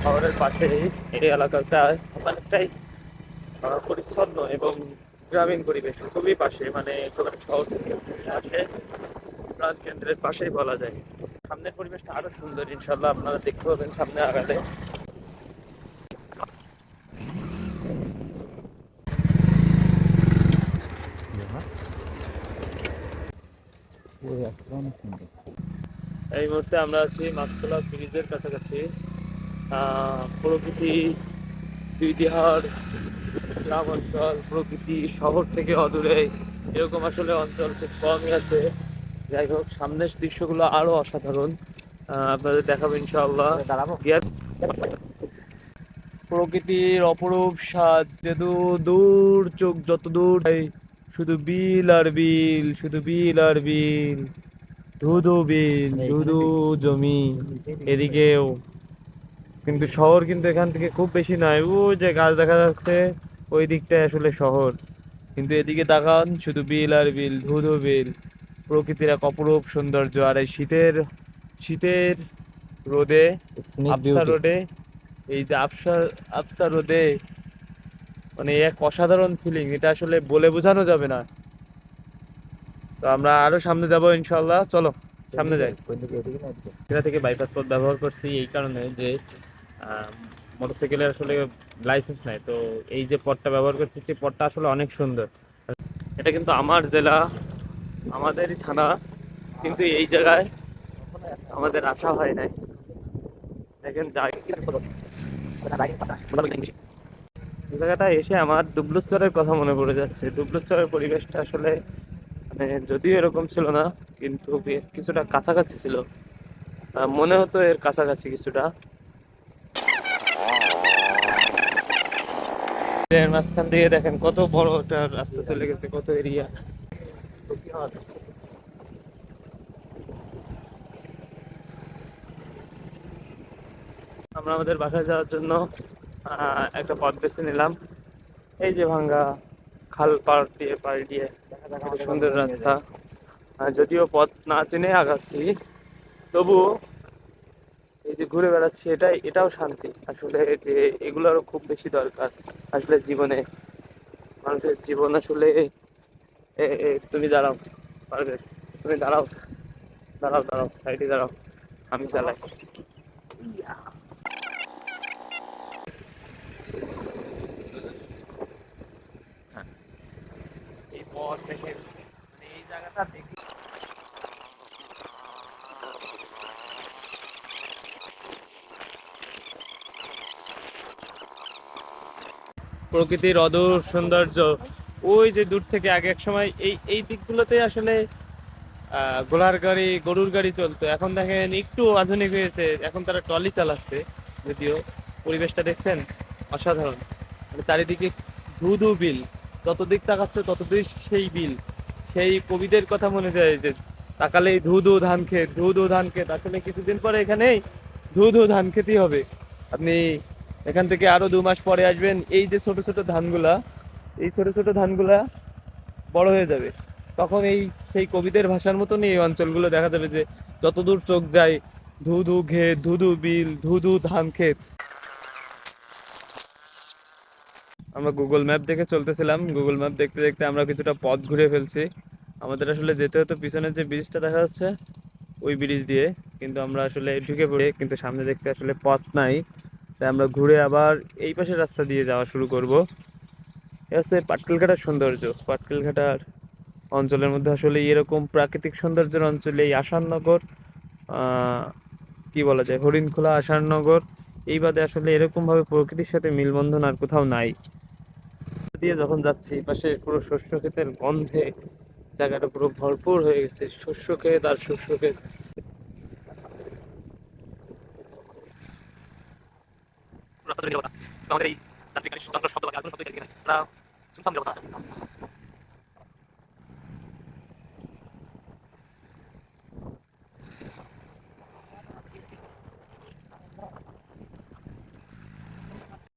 শহরের পাশেই এই এলাকাটা অনেকটাই পরিচ্ছন্ন এবং গ্রামীণ পরিবেশ খুবই পাশে, মানে একেবারে শহর থেকে পাশে, প্রাণ কেন্দ্রের পাশেই বলা যায়। সামনের পরিবেশটা আরো সুন্দর, ইনশাল্লাহ আপনারা দেখতে পাবেন সামনে আগালে। এই মুহূর্তে আমরা আছি মাছতলা ব্রিজের কাছাকাছি। প্রকৃতি, বিহার, গ্রাম অঞ্চল, প্রকৃতি, শহর থেকে অদূরে এরকম আসলে অঞ্চল খুব কমই আছে। যাই হোক, সামনের দৃশ্যগুলো আরো অসাধারণ, আপনাদের দেখাবো ইনশাআল্লাহ। গিয়ার প্রকৃতির অপরূপ স্বাদ, যেহেতু দূর চোখ যত দূর যায়, শুধু বিল আর বিল, শুধু বিল আর বিল, ধুধু বিল, ধুধু জমি। এদিকেও কিন্তু শহর কিন্তু এখান থেকে খুব বেশি নয়, ও যে গাছ দেখা যাচ্ছে ওই দিকটায় আসলে শহর। কিন্তু এদিকে তাকান, শুধু বিল আর বিল, ধুধু বিল। প্রকৃতির এক অপরূপ সৌন্দর্য। আর এই শীতের শীতের রোদে, আফসা রোডে, এই যে আফসা আফসা রোদে, মানে এক অসাধারণ ফিলিং, এটা আসলে বলে বোঝানো যাবে না। তো আমরা আরো সামনে যাব ইনশাল্লাহ, চলো সামনে যাই। এটা থেকে বাইপাস পথ ব্যবহার করছি এই কারণে যে মোটরসাইকেলের আসলে লাইসেন্স নাই, তো এই যে পথটা ব্যবহার করছি, যে পথটা আসলে অনেক সুন্দর। এটা কিন্তু আমার জেলা, আমাদেরই থানা, কিন্তু এই জায়গায় আমাদের আসা হয় নাই। দেখেন যাই, এই জায়গাটা এসে আমার দুবলুচরের কথা মনে পড়ে যাচ্ছে। দুবলুচরের পরিবেশটা আসলে মানে যদিও এরকম ছিল না, কিন্তু কিছুটা কাছাকাছি ছিল। মনে হতো এর কাছাকাছি কিছুটা। এর মাঝখান দিয়ে দেখেন কত বড় একটা রাস্তা চলে গেছে, কত এরিয়া। আমরা আমাদের বাসায় যাওয়ার জন্য একটা পথ বেছে নিলাম। এই যে ভাঙ্গা খাল পাড় দিয়ে, পাড়ি দিয়ে একটা সুন্দর রাস্তা। যদিও পথ না চিনে আগাচ্ছি, তবুও এই যে ঘুরে বেড়াচ্ছি, এটাও শান্তি আসলে। যে এগুলোরও খুব বেশি দরকার আসলে জীবনে। মানুষের জীবন আসলে তুমি দাঁড়াও, পারবে, তুমি দাঁড়াও, দাঁড়াও দাঁড়াও, সাইডে দাঁড়াও, আমি চালাই। হ্যাঁ, এই পথ দেখে, মানে এই জায়গাটা দেখে প্রকৃতির অদূর সৌন্দর্য। ওই যে দূর থেকে আগে এক সময় এই এই দিকগুলোতে আসলে ঘোড়ার গাড়ি, গরুর গাড়ি চলতো। এখন দেখেন একটু আধুনিক হয়েছে, এখন তারা ট্রলি চালাচ্ছে। যদিও পরিবেশটা দেখছেন অসাধারণ, মানে চারিদিকে ধু ধু বিল, যত দিক তাকাচ্ছে তত দিক সেই বিল। সেই কবিদের কথা মনে যায় যে তাকালেই ধু ধু ধান ক্ষেত, ধু ধু ধান ক্ষেত। আসলে কিছুদিন পরে এখানেই ধু ধু ধান খেতেই হবে। আপনি এখান থেকে আরো 2 মাস পরে আসবেন, এই যে ছোট ছোট ধানগুলা, এই ছোট ছোট ধানগুলা বড় হয়ে যাবে। তখন এই সেই কবিদের ভাষার মতনই এই অঞ্চলগুলো দেখা যাবে যে যতদূর চোখ যায়, ধু ধু ঘেত, ধু ধু বিল, ধু ধু ধান ক্ষেত। আমরা গুগল ম্যাপ দেখে চলতেছিলাম, গুগল ম্যাপ দেখতে দেখতে আমরা কিছুটা পথ ঘুরে ফেলছি। আমাদের আসলে যেতে হতো পিছনের যে ব্রিজটা দেখা যাচ্ছে ওই ব্রিজ দিয়ে, কিন্তু আমরা আসলে ঢুকে পড়ে, কিন্তু সামনে দেখছি আসলে পথ নাই। তাই আমরা ঘুরে আবার এই পাশের রাস্তা দিয়ে যাওয়া শুরু করব। এ হচ্ছে পাটকেলঘাটার সৌন্দর্য। পাটকেলঘাটার অঞ্চলের মধ্যে আসলে এরকম প্রাকৃতিক সৌন্দর্যের অঞ্চলে এই আসারনগর, আহ কি বলা যায়, হরিণখোলা, আসারনগর, এই বাদে আসলে এরকম ভাবে প্রকৃতির সাথে মিলবন্ধন আর কোথাও নাই। দিয়ে যখন যাচ্ছি, পাশে পুরো শস্য ক্ষেতের গন্ধে জায়গাটা পুরো ভরপুর হয়ে গেছে, শস্য ক্ষেত আর শস্য ক্ষেত। রাস্তা দিয়ে যাবো না। তো আমাদের এই যাত্রী গাড়ির যন্ত্র শব্দ লাগে, আর কোনো শব্দ এখানে নাই। আমরা শুনতাম যাবো না।